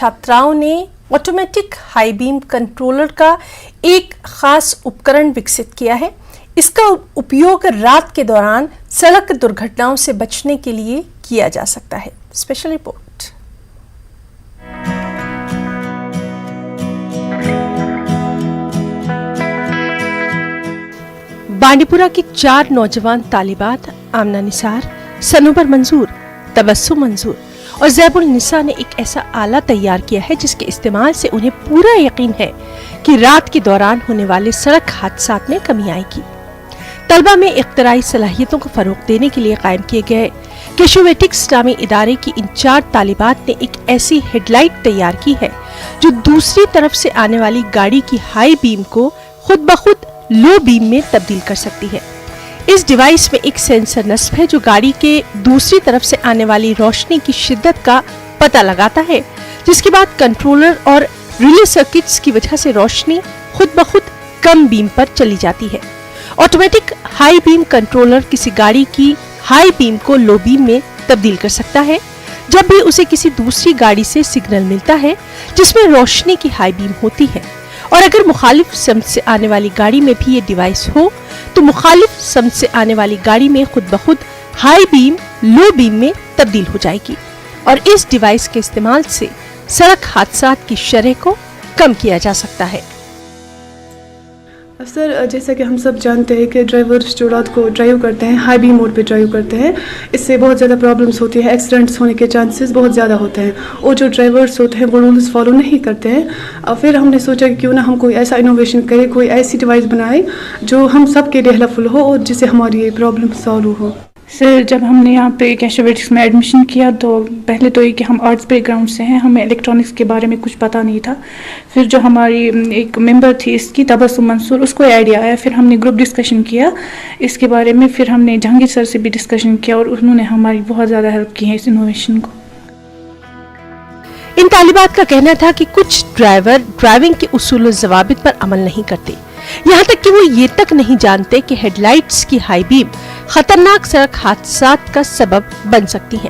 छात्राओं ने automatic high beam controller का एक खास उपकरण विकसित किया है। इसका उपयोग रात के दौरान सड़क दुर्घटनाओं से बचने के लिए किया जा सकता है। Special report. बांडीपुरा की 4 नौजवान तालिबात आमना निसार, सनोबर मंजूर, तबस्सुम मंजूर और ज़ैबुल निसा ने एक ऐसा आला तैयार किया है जिसके इस्तेमाल से उन्हें पूरा यकीन है कि रात के दौरान होने वाले सड़क हादसात में कमी आएगी। तलबा में इख्तराई सलाहियतों को फरोग देने के लिए कायम किए गए कैशोवेटिक्स नामी इदारे की इन 4 तालिबात ने एक ऐसी हेडलाइट तैयार की है जो दूसरी तरफ से आने वाली गाड़ी की हाई बीम को खुद ब खुद लो बीम में तब्दील कर सकती है। इस डिवाइस में एक सेंसर नस्ब है जो गाड़ी के दूसरी तरफ से आने वाली रोशनी की शिद्दत का पता लगाता है, जिसके बाद कंट्रोलर और रिले सर्किट्स की वजह से रोशनी खुद ब खुद कम बीम पर चली जाती है। ऑटोमेटिक हाई बीम कंट्रोलर किसी गाड़ी की हाई बीम को लो बीम में तब्दील कर सकता है जब भी उसे किसी दूसरी गाड़ी से सिग्नल मिलता है जिसमें रोशनी की हाई बीम होती है, और अगर मुखालिफ समत से आने वाली गाड़ी में भी ये डिवाइस हो तो मुखालिफ समत से आने वाली गाड़ी में खुद ब खुद हाई बीम लो बीम में तब्दील हो जाएगी और इस डिवाइस के इस्तेमाल से सड़क हादसात की शरह को कम किया जा सकता है। सर, जैसा कि हम सब जानते हैं कि ड्राइवर्स जो रात को ड्राइव करते हैं, हाई बीम मोड पे ड्राइव करते हैं, इससे बहुत ज़्यादा प्रॉब्लम्स होती है, एक्सीडेंट्स होने के चांसेस बहुत ज़्यादा होते हैं और जो ड्राइवर्स होते हैं वो रूल्स फॉलो नहीं करते हैं। फिर हमने सोचा कि क्यों ना हम कोई ऐसा इनोवेशन करें, कोई ऐसी डिवाइस बनाए जो हम सब के लिए हेल्पफुल हो और जिससे हमारी ये प्रॉब्लम सॉल्व हो। सर, जब हमने यहाँ पे कैशोवेटिक्स में एडमिशन किया तो पहले तो ये कि हम आर्ट्स बैकग्राउंड से हैं, हमें इलेक्ट्रॉनिक्स के बारे में कुछ पता नहीं था। फिर जो हमारी एक मेंबर थी इसकी, तबस्सुम मंसूर, उसको आइडिया आया। फिर हमने ग्रुप डिस्कशन किया इसके बारे में। फिर हमने जहांगीर सर से भी डिस्कशन किया और उन्होंने हमारी बहुत ज़्यादा हेल्प की है इस इनोवेशन को। इन तालिबात का कहना था कि कुछ ड्राइवर ड्राइविंग के उसूल और ज़वाबित पर अमल नहीं करते, यहाँ तक कि वो ये तक नहीं जानते कि हेडलाइट्स की हाई बीम खतरनाक सड़क हादसात का सबब बन सकती है।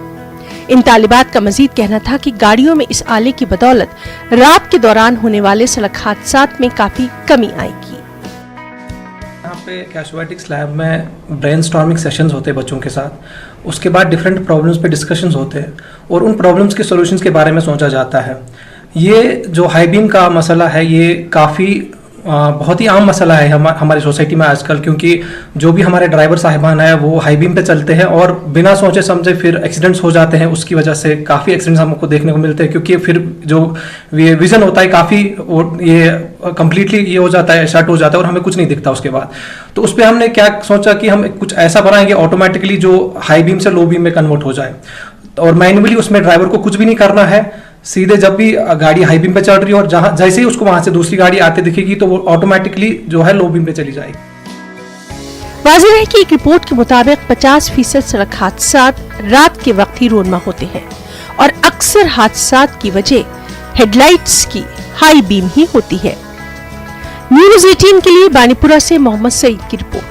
इन तालिबात का मजीद कहना था कि गाड़ियों में इस आले की बदौलत रात के दौरान होने वाले सड़क हादसात में काफी कमी आएगी। यहाँ पे कैशोवेटिक्स लैब में ब्रेनस्टॉर्मिंग सेशंस होते हैं बच्चों के साथ। उसके बाद डिफरेंट प्रॉब्लम्स पे डिस्कशंस होते हैं और उन प्रॉब्लम्स के सॉल्यूशंस के बारे में सोचा जाता है। ये जो हाई बीम का मसला है ये काफ़ी बहुत ही आम मसला है हमारी सोसाइटी में आजकल, क्योंकि जो भी हमारे ड्राइवर साहिबान हैं वो हाई बीम पे चलते हैं और बिना सोचे समझे फिर एक्सीडेंट्स हो जाते हैं। उसकी वजह से काफ़ी एक्सीडेंट्स हमको देखने को मिलते हैं, क्योंकि फिर जो विजन होता है काफ़ी ये कम्प्लीटली ये हो जाता है, शट हो जाता है और हमें कुछ नहीं दिखता उसके बाद। तो उस पर हमने क्या सोचा कि हम कुछ ऐसा बनाएंगे ऑटोमेटिकली जो हाई बीम से लो बीम में कन्वर्ट हो जाए और मैन्युअली उसमें ड्राइवर को कुछ भी नहीं करना है। सीधे जब भी गाड़ी हाई बीम पे चल रही है और जहां जैसे ही उसको वहां से दूसरी गाड़ी आते दिखेगी तो वो ऑटोमेटिकली जो है लो बीम पे चली जाएगी। वाज़ेह है कि एक रिपोर्ट के मुताबिक 50% सड़क हादसात रात के वक्त ही रोनमा होते हैं और अक्सर हादसात की वजह हेडलाइट्स की हाई बीम ही होती है। न्यूज़ 18 के लिए बांडीपुरा से मोहम्मद सईद की रिपोर्ट।